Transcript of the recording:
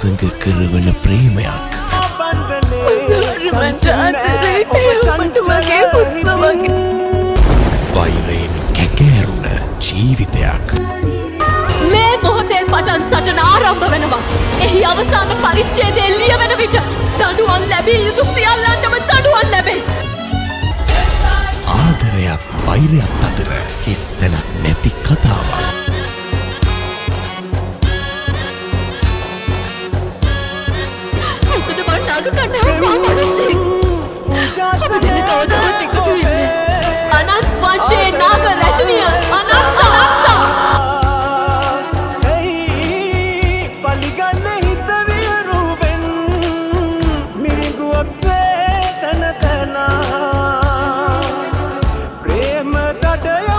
සසඟ කරවන ප්‍රේමයක්. වෛරයෙන් කැකෑරුණ ජීවිතයක්. මේ මොහොතේ පටන් සටන ආරම්භ වෙනවා. එහි අවසාන පරිච්ඡේදය ලියවෙන විට දඬුවම් ලැබිය යුතු සියල්ලන්ටම දඬුවම් ලැබේ. ආදරයක් වෛරයක් අතර හිස් තැනක් නැති කතාවක්. මොකද මං නාග කණ්ඩායම පාවඩුසේ. අපි දෙන කවදාවත් එකතු වෙන්නේ. අනන්ත වංශයේ නාග රජනිය අනන්ත. පලිගන්න හිත වියරුවෙන් මිරිඟුවක් සේ තන තනා ප්‍රේම තඩය